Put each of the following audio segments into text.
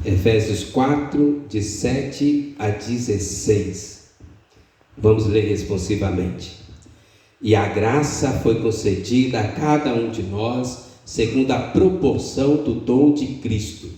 Efésios 4, de 7 a 16. Vamos ler responsivamente. E a graça foi concedida a cada um de nós, segundo a proporção do dom de Cristo.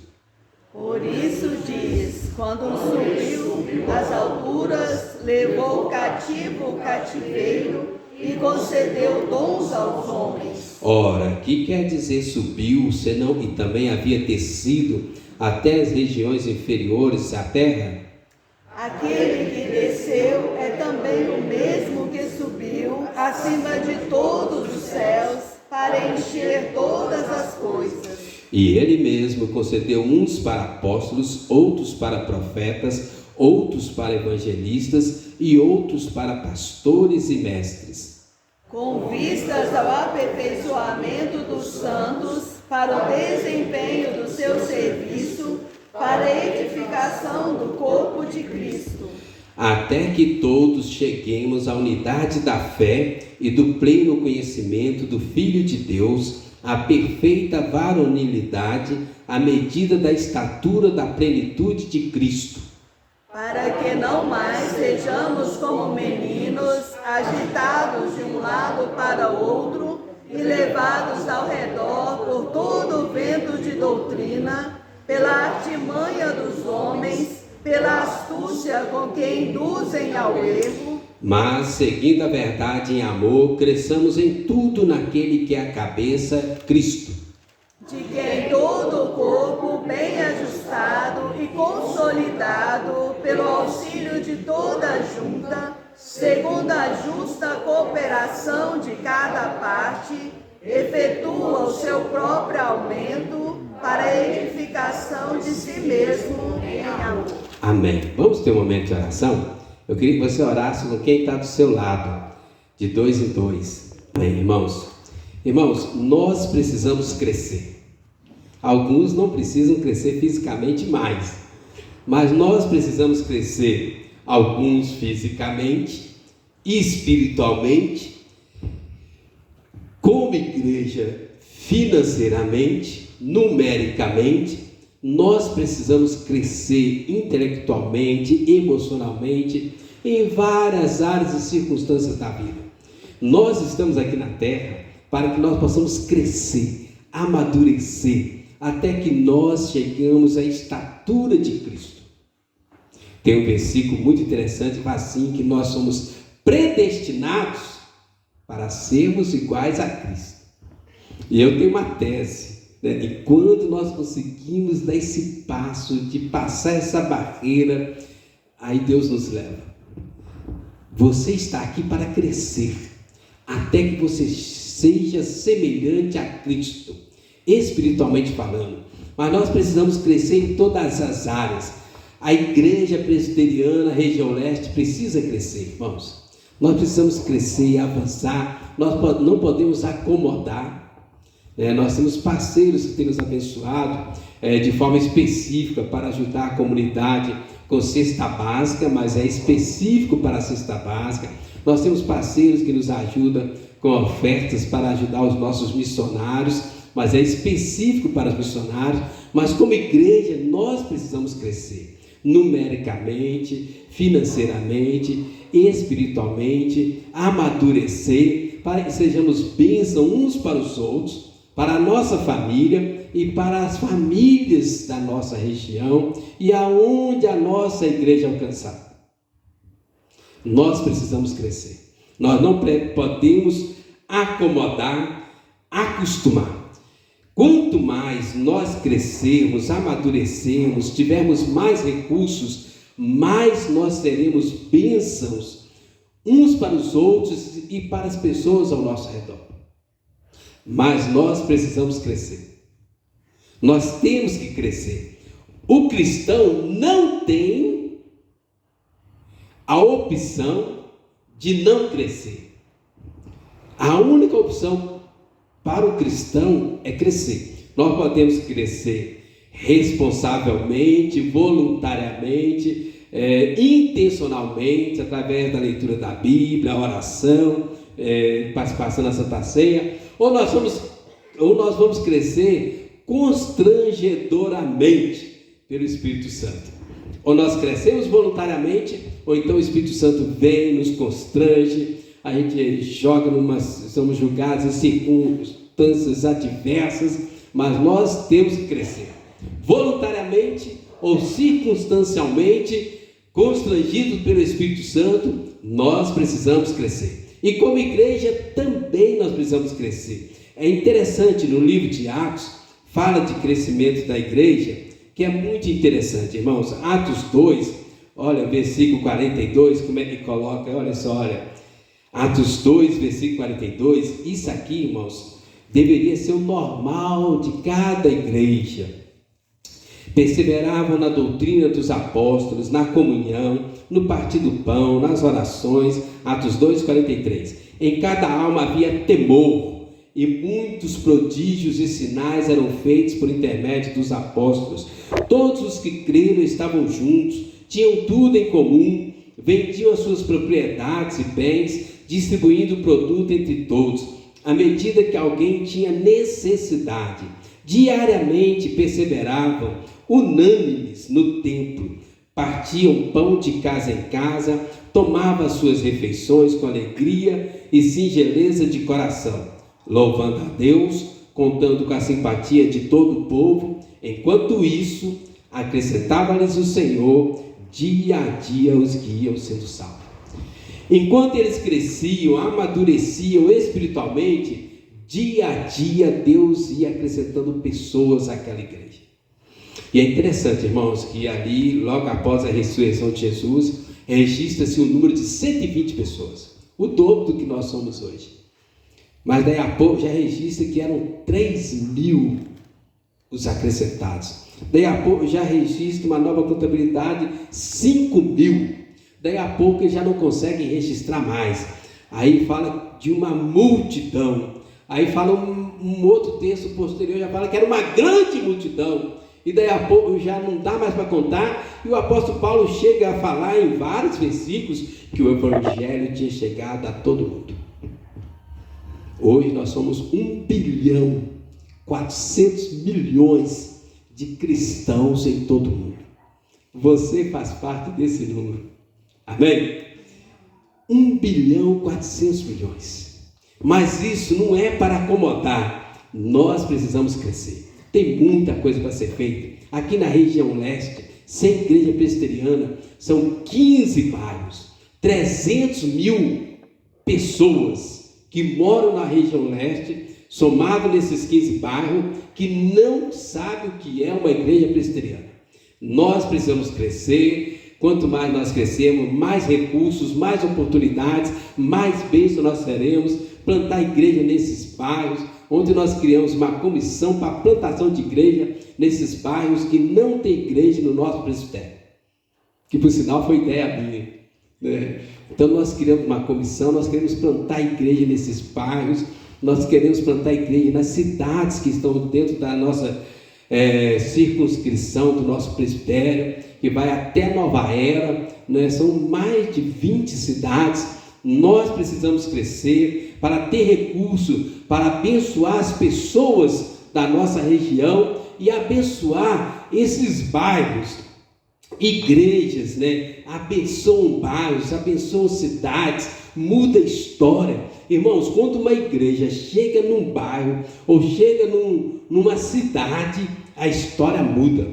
Por isso diz, quando subiu às alturas, levou cativo o cativeiro e concedeu dons aos homens. Ora, que quer dizer subiu, senão que também havia descido até as regiões inferiores da terra? Aquele que desceu é também o mesmo que subiu acima de todos os céus para encher todas as coisas. E ele mesmo concedeu uns para apóstolos, outros para profetas, outros para evangelistas e outros para pastores e mestres, com vistas ao aperfeiçoamento dos santos, para o desempenho do seu serviço, para a edificação do corpo de Cristo, até que todos cheguemos à unidade da fé e do pleno conhecimento do Filho de Deus, à perfeita varonilidade, à medida da estatura da plenitude de Cristo, para que não mais sejamos como meninos, agitados de um lado para outro e levados ao redor por todo o vento de doutrina, pela artimanha dos homens, pela astúcia com que induzem ao erro, mas, seguindo a verdade em amor, cresçamos em tudo naquele que é a cabeça, Cristo, de quem todo o corpo, bem ajustado e consolidado pelo auxílio de toda a junta, segundo a justa cooperação de cada parte, efetua o seu próprio aumento para a edificação de si mesmo em amor. Amém. Vamos ter um momento de oração? Eu queria que você orasse com quem está do seu lado, de 2 em 2. Amém, irmãos? Irmãos, nós precisamos crescer. Alguns não precisam crescer fisicamente mais, mas nós precisamos crescer, alguns fisicamente, espiritualmente, como igreja, financeiramente, numericamente. Nós precisamos crescer intelectualmente, emocionalmente, em várias áreas e circunstâncias da vida. Nós estamos aqui na terra para que nós possamos crescer, amadurecer, até que nós chegamos à estatura de Cristo. Tem um versículo muito interessante que fala assim, que nós somos predestinados para sermos iguais a Cristo. E eu tenho uma tese, e quando nós conseguimos dar esse passo, de passar essa barreira, aí Deus nos leva. Você está aqui para crescer, até que você seja semelhante a Cristo, espiritualmente falando. Mas nós precisamos crescer em todas as áreas. A igreja presbiteriana, região leste, precisa crescer, irmãos. Nós precisamos crescer e avançar, nós não podemos acomodar. Nós temos parceiros que têm nos abençoado de forma específica para ajudar a comunidade com cesta básica, mas é específico para a cesta básica. Nós temos parceiros que nos ajudam com ofertas para ajudar os nossos missionários, mas é específico para os missionários. Mas como igreja nós precisamos crescer numericamente, financeiramente, espiritualmente, amadurecer, para que sejamos bênção uns para os outros, para a nossa família e para as famílias da nossa região e aonde a nossa igreja alcançar. Nós precisamos crescer. Nós não podemos acomodar, acostumar. Quanto mais nós crescermos, amadurecermos, tivermos mais recursos, mais nós teremos bênçãos uns para os outros e para as pessoas ao nosso redor. Mas nós precisamos crescer. Nós temos que crescer. O cristão não tem a opção de não crescer. A única opção para o cristão é crescer. Nós podemos crescer responsavelmente, voluntariamente, intencionalmente, através da leitura da Bíblia, a oração, participação na Santa Ceia, ou nós vamos crescer constrangedoramente, pelo Espírito Santo. Ou nós crescemos voluntariamente, ou então o Espírito Santo vem, nos constrange, a gente somos julgados em circunstâncias adversas, mas nós temos que crescer. Voluntariamente ou circunstancialmente, constrangidos pelo Espírito Santo, nós precisamos crescer. E como igreja também nós precisamos crescer. É interessante, no livro de Atos, fala de crescimento da igreja, que é muito interessante, irmãos. Atos 2, olha, versículo 42, como é que coloca, olha só, olha. Atos 2, versículo 42, isso aqui, irmãos, deveria ser o normal de cada igreja. Perseveravam na doutrina dos apóstolos, na comunhão, no partir do pão, nas orações. Atos 2, 43. Em cada alma havia temor, e muitos prodígios e sinais eram feitos por intermédio dos apóstolos. Todos os que creram estavam juntos, tinham tudo em comum, vendiam as suas propriedades e bens, distribuindo o produto entre todos, à medida que alguém tinha necessidade. Diariamente perseveravam, unânimes no templo, partiam pão de casa em casa, tomavam as suas refeições com alegria e singeleza de coração, louvando a Deus, contando com a simpatia de todo o povo. Enquanto isso, acrescentava-lhes o Senhor, dia a dia os que iam sendo salvos. Enquanto eles cresciam, amadureciam espiritualmente, dia a dia Deus ia acrescentando pessoas àquela igreja. E é interessante, irmãos, que ali, logo após a ressurreição de Jesus, registra-se um número de 120 pessoas, o dobro do que nós somos hoje. Mas daí a pouco já registra que eram 3.000 os acrescentados. Daí a pouco já registra uma nova contabilidade, 5.000. Daí a pouco eles já não conseguem registrar mais. Aí fala de uma multidão. Aí fala um outro texto posterior, já fala que era uma grande multidão. E daí a pouco já não dá mais para contar. E o apóstolo Paulo chega a falar em vários versículos que o evangelho tinha chegado a todo mundo. Hoje nós somos 1.400.000.000 de cristãos em todo o mundo. Você faz parte desse número. Amém? 1.400.000.000. Mas isso não é para acomodar. Nós precisamos crescer. Tem muita coisa para ser feita. Aqui na região leste, sem igreja presbiteriana, são 15 bairros, 300.000 pessoas que moram na região leste, somado nesses 15 bairros, que não sabem o que é uma igreja presbiteriana. Nós precisamos crescer. Quanto mais nós crescemos, mais recursos, mais oportunidades, mais bênçãos nós teremos. Plantar igreja nesses bairros, onde nós criamos uma comissão para a plantação de igreja nesses bairros que não tem igreja no nosso presbitério, que por sinal foi ideia minha, né? Então nós criamos uma comissão, nós queremos plantar igreja nesses bairros, nós queremos plantar igreja nas cidades que estão dentro da nossa circunscrição, do nosso presbitério, que vai até Nova Era, né? São mais de 20 cidades. Nós precisamos crescer para ter recurso, para abençoar as pessoas da nossa região e abençoar esses bairros, igrejas, né? Abençoam bairros, abençoam cidades, muda a história. Irmãos, quando uma igreja chega num bairro ou chega numa cidade, a história muda.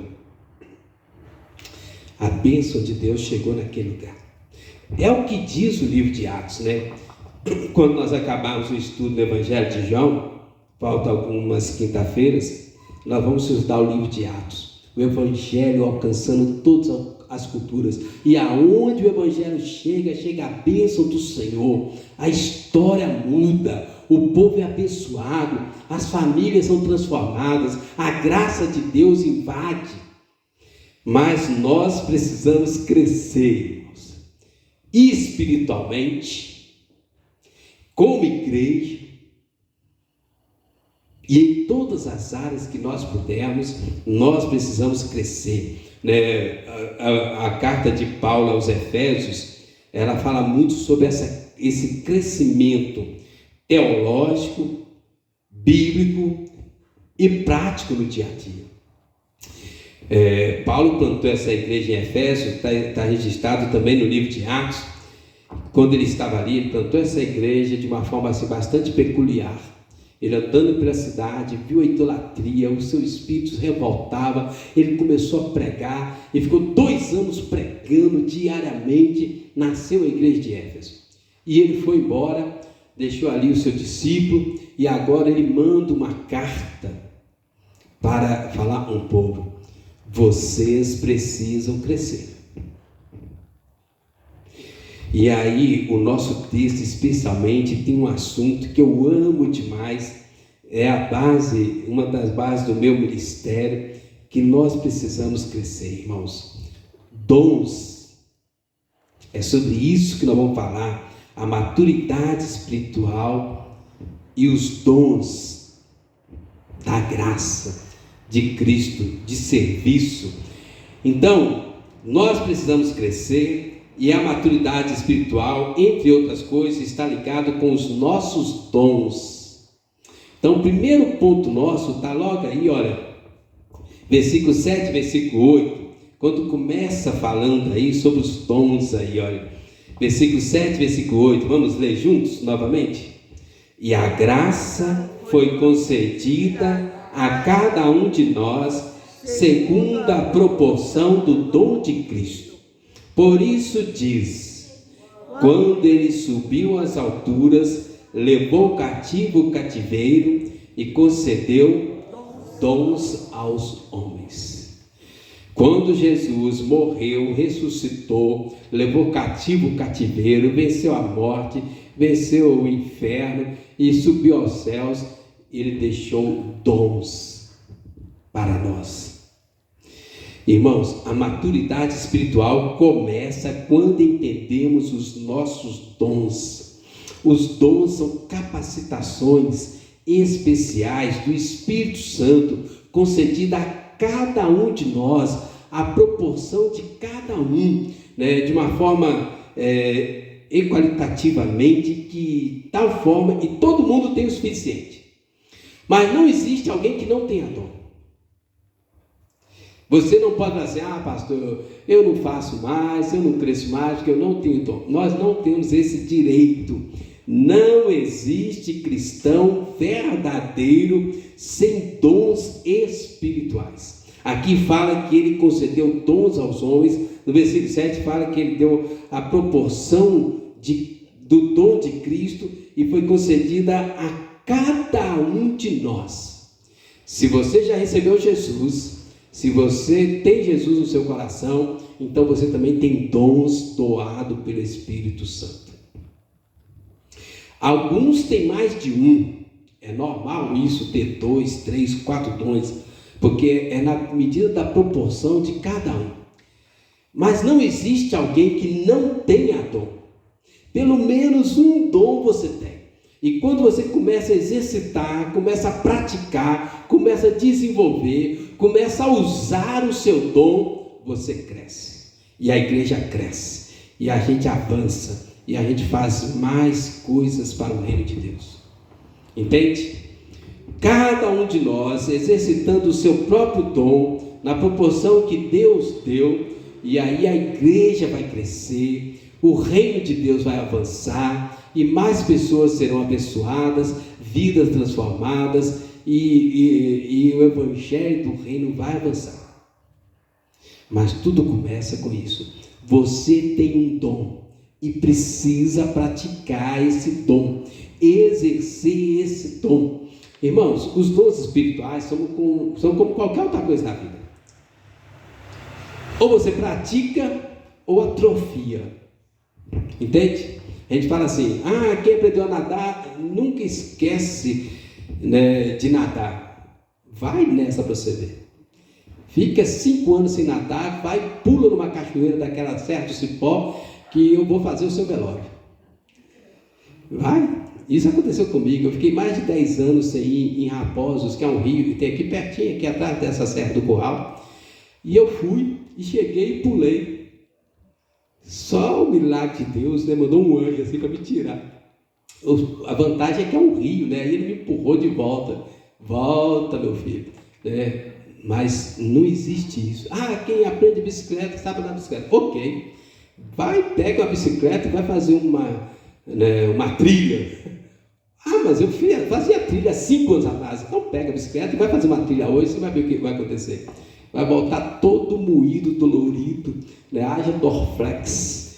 A bênção de Deus chegou naquele lugar. É o que diz o livro de Atos, né? Quando nós acabarmos o estudo do Evangelho de João, falta algumas quinta-feiras, nós vamos estudar o livro de Atos. O Evangelho alcançando todas as culturas. E aonde o Evangelho chega a bênção do Senhor. A história muda, o povo é abençoado, as famílias são transformadas, a graça de Deus invade. Mas nós precisamos crescer espiritualmente, como igreja, e em todas as áreas que nós pudermos, nós precisamos crescer, né? A carta de Paulo aos Efésios, ela fala muito sobre esse crescimento teológico, bíblico e prático no dia a dia. Paulo plantou essa igreja em Éfeso, está registrado também no livro de Atos. Quando ele estava ali, ele plantou essa igreja de uma forma assim, bastante peculiar. Ele andando pela cidade, viu a idolatria, o seu espírito se revoltava, ele começou a pregar, e ficou 2 anos pregando diariamente, nasceu a igreja de Éfeso. E ele foi embora, deixou ali o seu discípulo, e agora ele manda uma carta para falar com o povo: vocês precisam crescer. E aí o nosso texto especialmente tem um assunto que eu amo demais, é a base, uma das bases do meu ministério, que nós precisamos crescer, irmãos. Dons, é sobre isso que nós vamos falar, a maturidade espiritual e os dons da graça de Cristo, de serviço. Então, nós precisamos crescer. E a maturidade espiritual, entre outras coisas, está ligado com os nossos dons. Então, o primeiro ponto nosso está logo aí, olha, versículo 7, versículo 8, quando começa falando aí sobre os dons aí, olha, versículo 7, versículo 8, vamos ler juntos novamente? E a graça foi concedida a cada um de nós, segundo a proporção do dom de Cristo. Por isso diz: quando ele subiu às alturas, levou cativo o cativeiro e concedeu dons aos homens. Quando Jesus morreu, ressuscitou, levou cativo o cativeiro, venceu a morte, venceu o inferno e subiu aos céus, ele deixou dons para nós. Irmãos, a maturidade espiritual começa quando entendemos os nossos dons. Os dons são capacitações especiais do Espírito Santo, concedida a cada um de nós, a proporção de cada um, né, de uma forma equalitativamente, que tal forma, e todo mundo tem o suficiente. Mas não existe alguém que não tenha dom. Você não pode dizer: ah, pastor, eu não faço mais, eu não cresço mais, porque eu não tenho dom. Nós não temos esse direito. Não existe cristão verdadeiro sem dons espirituais. Aqui fala que ele concedeu dons aos homens. No versículo 7 fala que ele deu a proporção do dom de Cristo e foi concedida a cada um de nós. Se você já recebeu Jesus, se você tem Jesus no seu coração, então você também tem dons doados pelo Espírito Santo. Alguns têm mais de um. É normal isso, ter 2, 3, 4 dons, porque é na medida da proporção de cada um. Mas não existe alguém que não tenha dom. Pelo menos um dom você tem. E quando você começa a exercitar, começa a praticar, começa a desenvolver, começa a usar o seu dom, você cresce. E a igreja cresce. E a gente avança. E a gente faz mais coisas para o reino de Deus. Entende? Cada um de nós exercitando o seu próprio dom, na proporção que Deus deu, e aí a igreja vai crescer, o reino de Deus vai avançar, e mais pessoas serão abençoadas, vidas transformadas, e o evangelho do reino vai avançar. Mas tudo começa com isso. Você tem um dom e precisa praticar esse dom, exercer esse dom. Irmãos, os dons espirituais são como qualquer outra coisa da vida. Ou você pratica ou atrofia. Entende? A gente fala assim: quem aprendeu a nadar nunca esquece, né, de nadar. Vai nessa para você ver. Fica 5 anos sem nadar, vai, pula numa cachoeira daquela certo cipó, que eu vou fazer o seu velório. Vai. Isso aconteceu comigo. Eu fiquei mais de 10 anos sem ir em Raposos, que é um rio que tem aqui pertinho, aqui atrás dessa Serra do Curral. E eu fui e cheguei e pulei. Só o milagre de Deus, né, mandou um anjo assim para me tirar. A vantagem é que é um rio, né? E ele me empurrou de volta. Volta, meu filho. Mas não existe isso. Quem aprende bicicleta sabe andar de bicicleta. Ok. Vai, pega uma bicicleta e vai fazer uma trilha. Mas eu fazia trilha há 5 anos atrás. Então pega a bicicleta e vai fazer uma trilha hoje, você vai ver o que vai acontecer. Vai voltar todo moído, dolorido, haja Dorflex,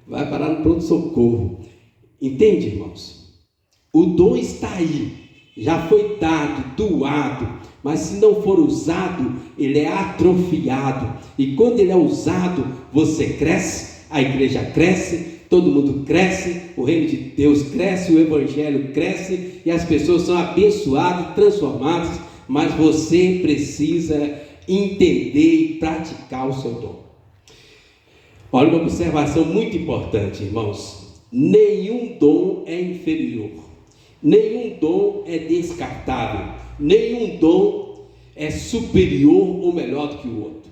vai parar no pronto-socorro. Entende, irmãos? O dom está aí, já foi dado, doado, mas se não for usado, ele é atrofiado. E quando ele é usado, você cresce, a igreja cresce, todo mundo cresce, o reino de Deus cresce, o evangelho cresce e as pessoas são abençoadas, transformadas, mas você precisa entender e praticar o seu dom. Olha uma observação muito importante, irmãos. Nenhum dom é inferior, nenhum dom é descartável, nenhum dom é superior ou melhor do que o outro.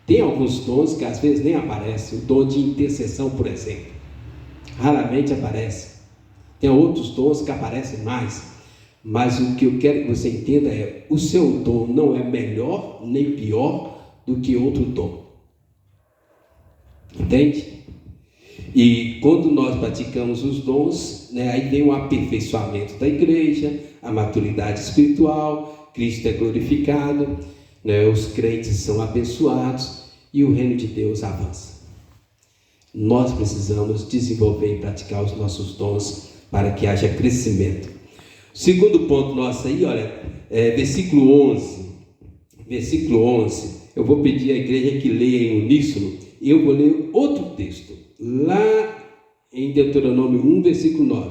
Tem alguns dons que às vezes nem aparecem. O dom de intercessão, por exemplo, raramente aparece. Tem outros dons que aparecem mais. Mas o que eu quero que você entenda é: o seu dom não é melhor nem pior do que outro dom. Entende? E quando nós praticamos os dons, aí vem o aperfeiçoamento da igreja, a maturidade espiritual, Cristo é glorificado, os crentes são abençoados e o reino de Deus avança. Nós precisamos desenvolver e praticar os nossos dons para que haja crescimento. O segundo ponto nosso aí, olha, versículo 11. Versículo 11. Eu vou pedir à igreja que leia em uníssono. Eu vou ler outro texto, lá em Deuteronômio 1, versículo 9.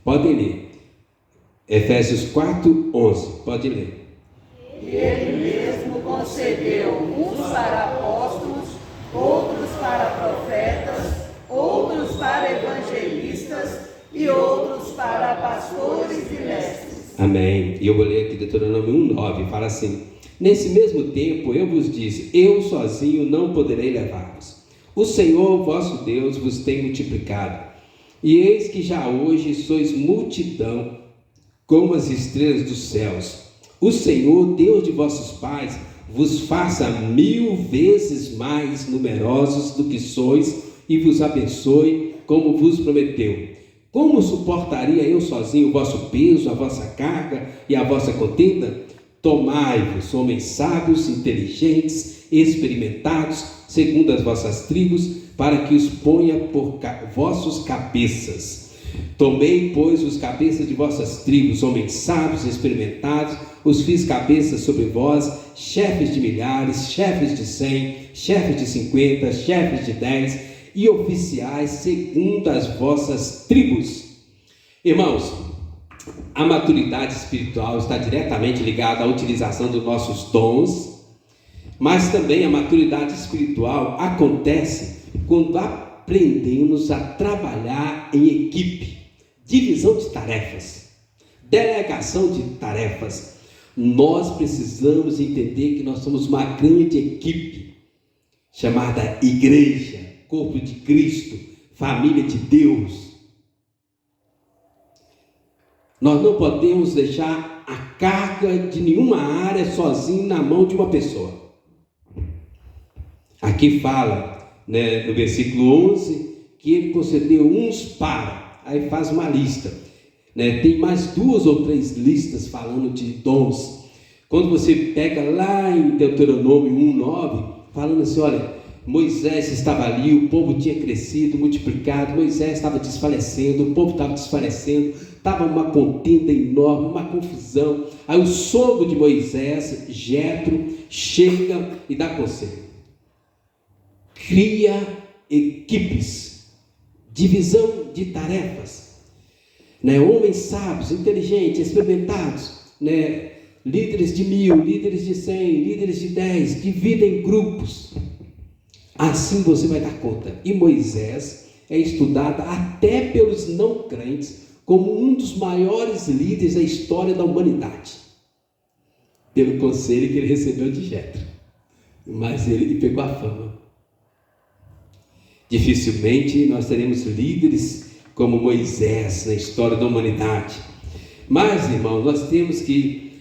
Podem ler. Efésios 4, 11. Pode ler. E ele mesmo concedeu uns para apóstolos, outros para profetas, outros para evangelistas e outros para pastores e mestres. Amém. E eu vou ler aqui Deuteronômio 1, 9. Fala assim: nesse mesmo tempo eu vos disse, eu sozinho não poderei levar-vos. O Senhor vosso Deus vos tem multiplicado. E eis que já hoje sois multidão, como as estrelas dos céus. O Senhor, Deus de vossos pais, vos faça 1000 vezes mais numerosos do que sois e vos abençoe, como vos prometeu. Como suportaria eu sozinho o vosso peso, a vossa carga e a vossa contenda? Tomai-vos, homens sábios, inteligentes, experimentados, segundo as vossas tribos, para que os ponha por vossos cabeças. Tomei, pois, os cabeças de vossas tribos, homens sábios, experimentados, os fiz cabeças sobre vós, chefes de milhares, chefes de 100, chefes de 50, chefes de 10 e oficiais segundo as vossas tribos. Irmãos, a maturidade espiritual está diretamente ligada à utilização dos nossos dons, mas também a maturidade espiritual acontece quando aprendemos a trabalhar em equipe, divisão de tarefas, delegação de tarefas. Nós precisamos entender que nós somos uma grande equipe, chamada igreja, corpo de Cristo, família de Deus. Nós não podemos deixar a carga de nenhuma área sozinho na mão de uma pessoa. Aqui fala, no versículo 11, que ele concedeu uns para, aí faz uma lista. Tem mais 2 ou 3 listas falando de dons. Quando você pega lá em Deuteronômio 1:9, falando assim, olha, Moisés estava ali, o povo tinha crescido, multiplicado, Moisés estava desfalecendo, o povo estava desfalecendo, estava uma contenda enorme, uma confusão. Aí o sogro de Moisés, Jetro, chega e dá conselho. Cria equipes, divisão de tarefas, homens sábios, inteligentes, experimentados, líderes de 1000, líderes de 100, líderes de 10, divida em grupos. Assim você vai dar conta. E Moisés é estudado até pelos não crentes como um dos maiores líderes da história da humanidade, pelo conselho que ele recebeu de Jetro. Mas ele pegou a fama. Dificilmente nós teremos líderes como Moisés na história da humanidade. Mas, irmãos, nós temos que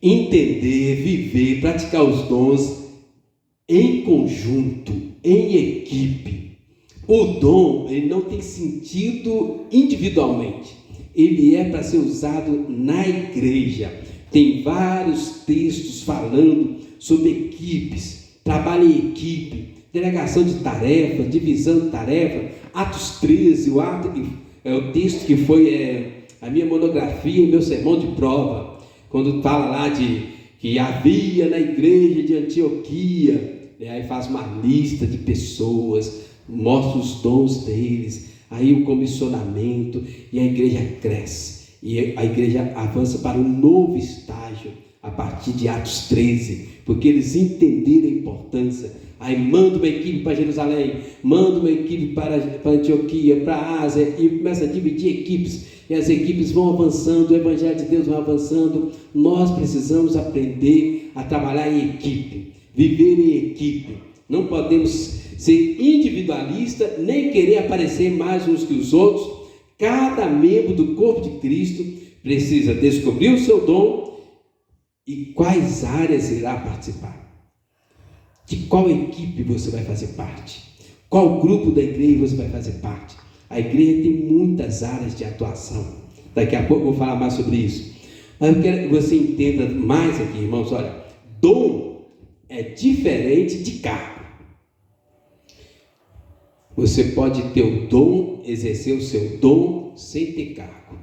entender, viver, praticar os dons em conjunto, em equipe. O dom, ele não tem sentido individualmente, ele é para ser usado na igreja. Tem vários textos falando sobre equipes, trabalho em equipe, delegação de tarefa, divisão de tarefa. Atos 13, é o texto que foi a minha monografia, o meu sermão de prova, quando fala lá de que havia na igreja de Antioquia, aí faz uma lista de pessoas, mostra os dons deles, aí o comissionamento, e a igreja cresce, e a igreja avança para um novo estágio, a partir de Atos 13, porque eles entenderam a importância. Aí manda uma equipe para Jerusalém, manda uma equipe para Antioquia, para a Ásia, e começa a dividir equipes, e as equipes vão avançando, o Evangelho de Deus vai avançando. Nós precisamos aprender a trabalhar em equipe, viver em equipe. Não podemos ser individualista, nem querer aparecer mais uns que os outros. Cada membro do corpo de Cristo precisa descobrir o seu dom e quais áreas irá participar. De qual equipe você vai fazer parte? Qual grupo da igreja você vai fazer parte? A igreja tem muitas áreas de atuação. Daqui a pouco eu vou falar mais sobre isso. Mas eu quero que você entenda mais aqui, irmãos. Olha, dom é diferente de cargo. Você pode ter o dom, exercer o seu dom sem ter cargo.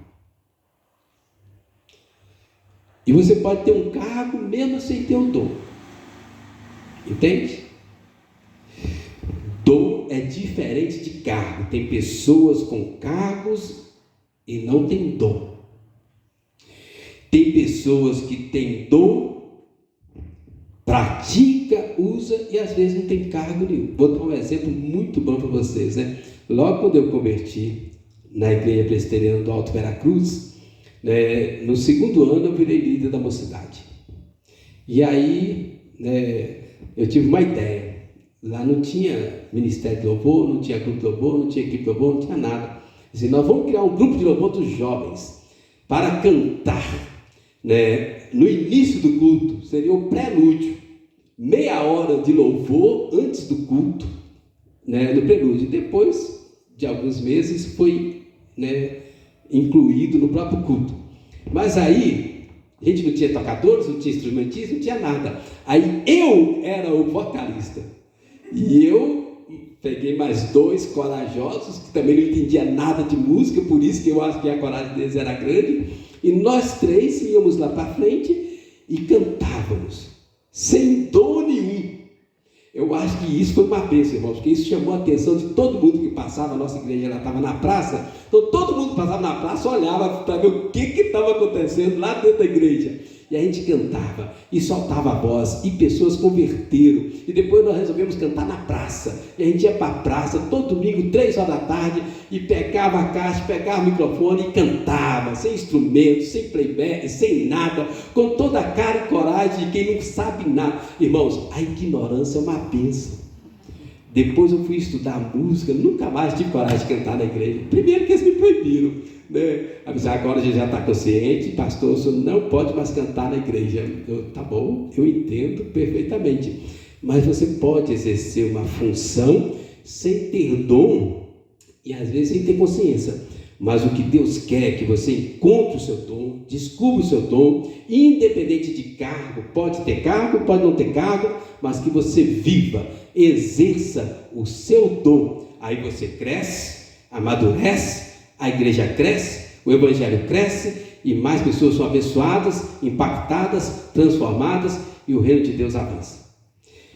E você pode ter um cargo mesmo sem ter o dom. Entende? Dom é diferente de cargo. Tem pessoas com cargos e não tem dom. Tem pessoas que têm dom, pratica, usa e às vezes não tem cargo nenhum. Vou dar um exemplo muito bom para vocês, né? Logo quando eu converti na igreja presbiteriana do Alto Veracruz, né, no segundo ano eu virei líder da mocidade. E aí, eu tive uma ideia. Lá não tinha ministério de louvor, não tinha grupo de louvor, não tinha equipe de louvor, não tinha nada. Assim, nós vamos criar um grupo de louvor dos jovens para cantar, né, no início do culto. Seria o prelúdio, meia hora de louvor antes do culto, né, no prelúdio. Depois de alguns meses foi, né, incluído no próprio culto. Mas aí a gente não tinha tocadores, não tinha instrumentistas, não tinha nada. Aí eu era o vocalista. E eu peguei mais dois corajosos, que também não entendiam nada de música, por isso que eu acho que a coragem deles era grande. E nós três íamos lá para frente e cantávamos, sem dom nenhum. Eu acho que isso foi uma bênção, irmãos, porque isso chamou a atenção de todo mundo que passava. A nossa igreja ela estava na praça, então todo mundo que passava na praça olhava para ver o que estava acontecendo lá dentro da igreja. E a gente cantava e soltava a voz, e pessoas converteram. E depois nós resolvemos cantar na praça. E a gente ia para a praça todo domingo, 3 horas da tarde, e pegava a caixa, pegava o microfone e cantava, sem instrumento, sem playback, sem nada, com toda a cara e coragem de quem não sabe nada. Irmãos, a ignorância é uma bênção. Depois eu fui estudar música, nunca mais tive coragem de cantar na igreja. Primeiro que eles me proibiram, né? Agora a gente já está consciente, pastor, o senhor não pode mais cantar na igreja. Tá bom, eu entendo perfeitamente. Mas você pode exercer uma função sem ter dom e às vezes sem ter consciência. Mas o que Deus quer é que você encontre o seu dom, descubra o seu dom, independente de cargo. Pode ter cargo, pode não ter cargo, mas que você viva, exerça o seu dom. Aí você cresce, amadurece, a igreja cresce, o evangelho cresce e mais pessoas são abençoadas, impactadas, transformadas e o reino de Deus avança.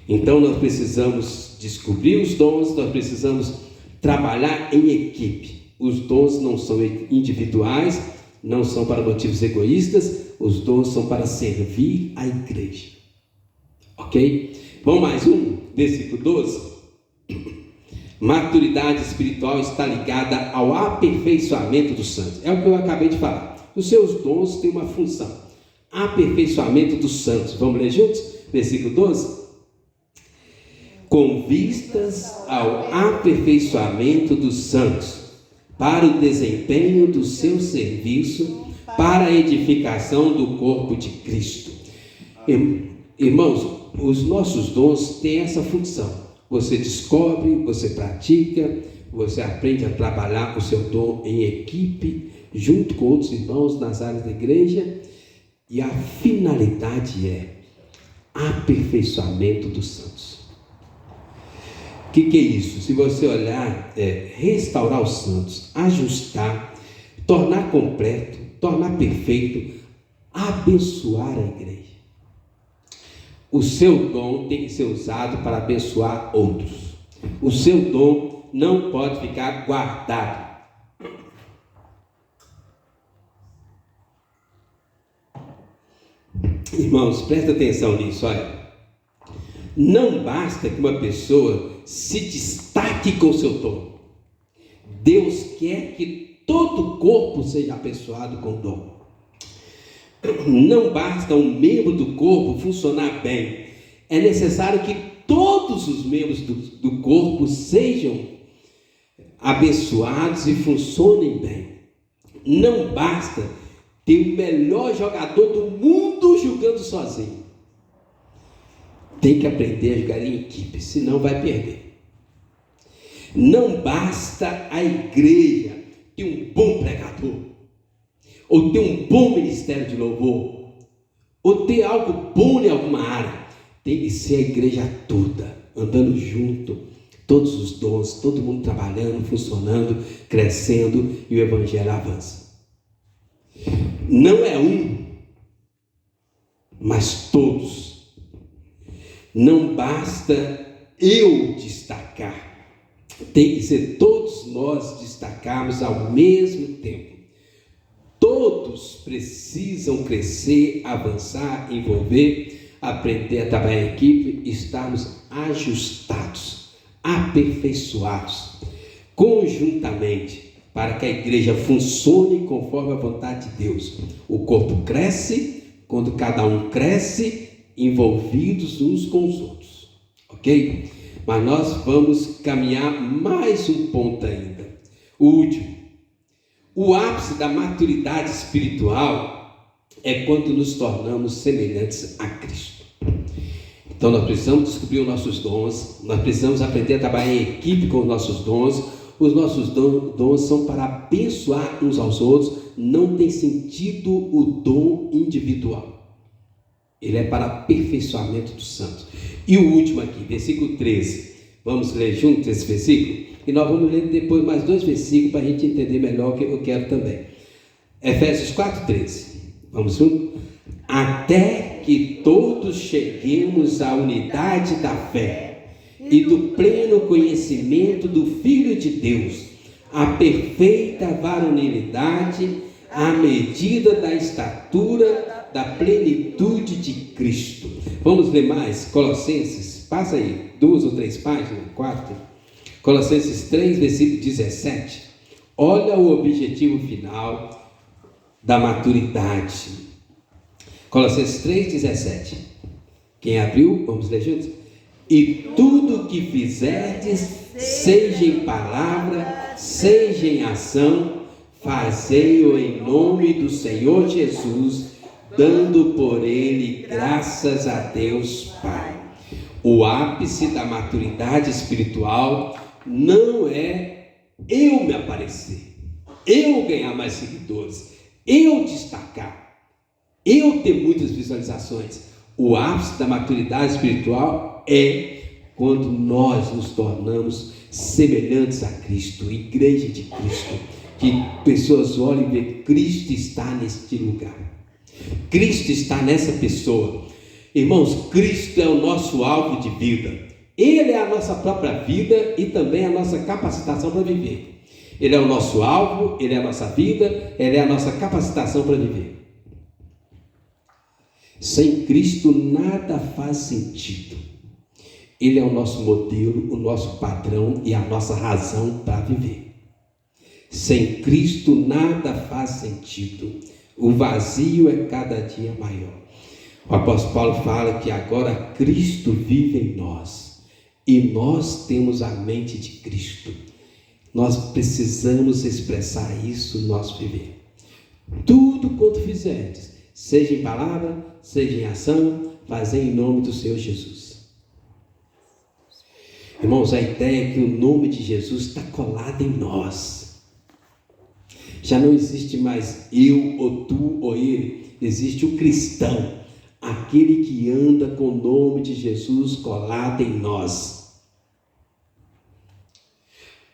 Então nós precisamos descobrir os dons, nós precisamos trabalhar em equipe. Os dons não são individuais, não são para motivos egoístas, os dons são para servir a igreja. Ok? Vamos mais um, versículo 12. Maturidade espiritual está ligada ao aperfeiçoamento dos santos. É o que eu acabei de falar. Os seus dons têm uma função. Aperfeiçoamento dos santos. Vamos ler juntos? Versículo 12. Com vistas ao aperfeiçoamento dos santos, para o desempenho do seu serviço, para a edificação do corpo de Cristo, Irmãos, os nossos dons têm essa função. Você descobre, você pratica, você aprende a trabalhar o seu dom em equipe, junto com outros irmãos nas áreas da igreja, e a finalidade é aperfeiçoamento dos santos. O que é isso? Se você olhar, restaurar os santos, ajustar, tornar completo, tornar perfeito, abençoar a igreja. O seu dom tem que ser usado para abençoar outros. O seu dom não pode ficar guardado. Irmãos, presta atenção nisso, olha. Não basta que uma pessoa se destaque com o seu dom. Deus quer que todo o corpo seja abençoado com o dom. Não basta um membro do corpo funcionar bem. É necessário que todos os membros do corpo sejam abençoados e funcionem bem. Não basta ter o melhor jogador do mundo jogando sozinho. Tem que aprender a jogar em equipe, senão vai perder. Não basta a igreja ter um bom pregador, ou ter um bom ministério de louvor, ou ter algo bom em alguma área. Tem que ser a igreja toda, andando junto, todos os dons, todo mundo trabalhando, funcionando, crescendo, e o evangelho avança. Não é um, mas todos. Não basta eu destacar, tem que ser todos nós destacarmos ao mesmo tempo. Todos precisam crescer, avançar, envolver, aprender a trabalhar em equipe, estarmos ajustados, aperfeiçoados, conjuntamente, para que a igreja funcione conforme a vontade de Deus. O corpo cresce quando cada um cresce, envolvidos uns com os outros, ok? Mas nós vamos caminhar mais um ponto ainda, o último. O ápice da maturidade espiritual é quando nos tornamos semelhantes a Cristo. Então nós precisamos descobrir os nossos dons, nós precisamos aprender a trabalhar em equipe com os nossos dons. Os nossos dons são para abençoar uns aos outros, não tem sentido o dom individual. Ele é para aperfeiçoamento dos santos. E o último aqui, versículo 13. Vamos ler juntos esse versículo? E nós vamos ler depois mais 2 versículos para a gente entender melhor o que eu quero também. Efésios 4:13. Vamos juntos? Até que todos cheguemos à unidade da fé e do pleno conhecimento do Filho de Deus, à perfeita varonilidade, à medida da estatura da plenitude de Cristo. Vamos ler mais? Colossenses, passa aí 2 ou 3 páginas, 4. Colossenses 3, versículo 17. Olha o objetivo final da maturidade. Colossenses 3, 17. Quem abriu? Vamos ler juntos? E tudo o que fizerdes, seja em palavra, seja em ação, fazei-o em nome do Senhor Jesus, dando por ele graças a Deus Pai. O ápice da maturidade espiritual não é eu me aparecer, eu ganhar mais seguidores, eu destacar, eu ter muitas visualizações. O ápice da maturidade espiritual é quando nós nos tornamos semelhantes a Cristo, igreja de Cristo, que pessoas olhem e veem Cristo está neste lugar. Cristo está nessa pessoa. Irmãos, Cristo é o nosso alvo de vida. Ele é a nossa própria vida e também a nossa capacitação para viver. Ele é o nosso alvo, Ele é a nossa vida, Ele é a nossa capacitação para viver. Sem Cristo nada faz sentido. Ele é o nosso modelo, o nosso padrão e a nossa razão para viver. Sem Cristo nada faz sentido. O vazio é cada dia maior. O apóstolo Paulo fala que agora Cristo vive em nós e nós temos a mente de Cristo. Nós precisamos expressar isso no nosso viver. Tudo quanto fizerdes, seja em palavra, seja em ação, fazer em nome do Senhor Jesus. Irmãos, a ideia é que o nome de Jesus está colado em nós. Já não existe mais eu, ou tu, ou ele. Existe o cristão, aquele que anda com o nome de Jesus colado em nós.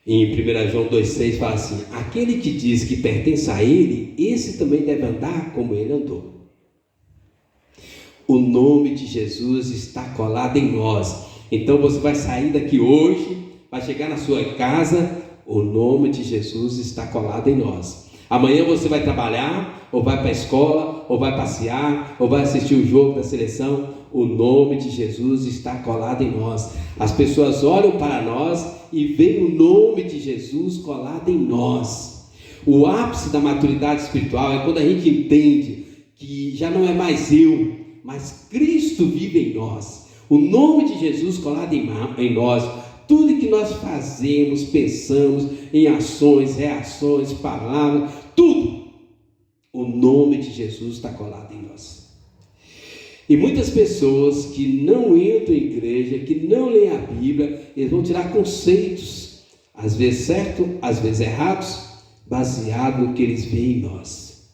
Em 1 João 2,6 fala assim: aquele que diz que pertence a ele, esse também deve andar como ele andou. O nome de Jesus está colado em nós. Então você vai sair daqui hoje, vai chegar na sua casa, o nome de Jesus está colado em nós. Amanhã você vai trabalhar, ou vai para a escola, ou vai passear, ou vai assistir o jogo da seleção, o nome de Jesus está colado em nós. As pessoas olham para nós e veem o nome de Jesus colado em nós. O ápice da maturidade espiritual é quando a gente entende que já não é mais eu, mas Cristo vive em nós. O nome de Jesus colado em nós. Tudo que nós fazemos, pensamos, em ações, reações, palavras, tudo, o nome de Jesus está colado em nós. E muitas pessoas que não entram em igreja, que não leem a Bíblia, eles vão tirar conceitos, às vezes certos, às vezes errados, baseado no que eles veem em nós.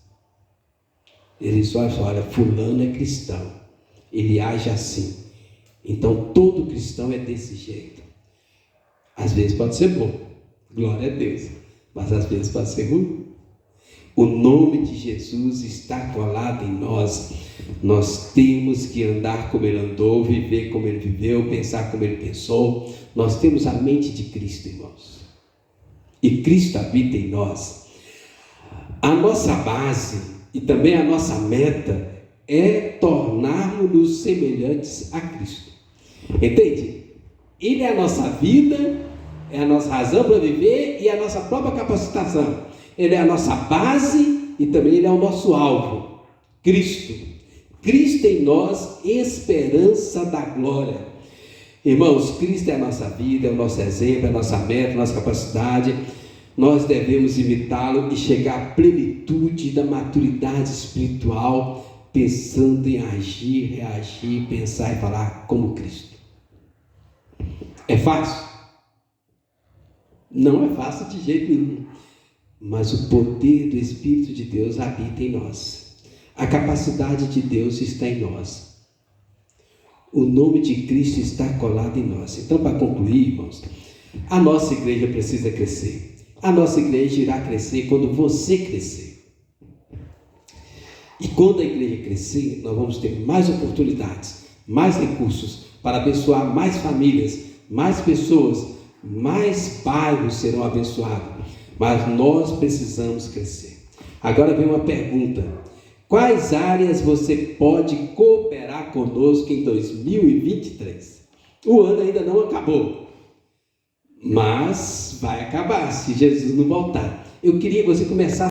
Eles olham, fulano é cristão, ele age assim, então todo cristão é desse jeito. Às vezes pode ser bom, glória a Deus, mas às vezes pode ser ruim. O nome de Jesus está colado em nós. Nós temos que andar como ele andou, viver como ele viveu, pensar como ele pensou. Nós temos a mente de Cristo, irmãos, e Cristo habita em nós. A nossa base e também a nossa meta é tornarmos-nos semelhantes a Cristo. Entende? Ele é a nossa vida, é a nossa razão para viver e a nossa própria capacitação. Ele é a nossa base e também ele é o nosso alvo. Cristo. Cristo em nós, esperança da glória. Irmãos, Cristo é a nossa vida, é o nosso exemplo, é a nossa meta, a nossa capacidade. Nós devemos imitá-lo e chegar à plenitude da maturidade espiritual, pensando em agir, reagir, pensar e falar como Cristo. É fácil? Não é fácil de jeito nenhum, mas o poder do Espírito de Deus habita em nós. A capacidade de Deus está em nós. O nome de Cristo está colado em nós. Então, para concluir, irmãos, a nossa igreja precisa crescer. A nossa igreja irá crescer quando você crescer. E quando a igreja crescer, nós vamos ter mais oportunidades, mais recursos para abençoar mais famílias, mais pessoas, mais bairros serão abençoados. Mas nós precisamos crescer. Agora vem uma pergunta: quais áreas você pode cooperar conosco em 2023? O ano ainda não acabou, mas vai acabar se Jesus não voltar. Eu queria que você começasse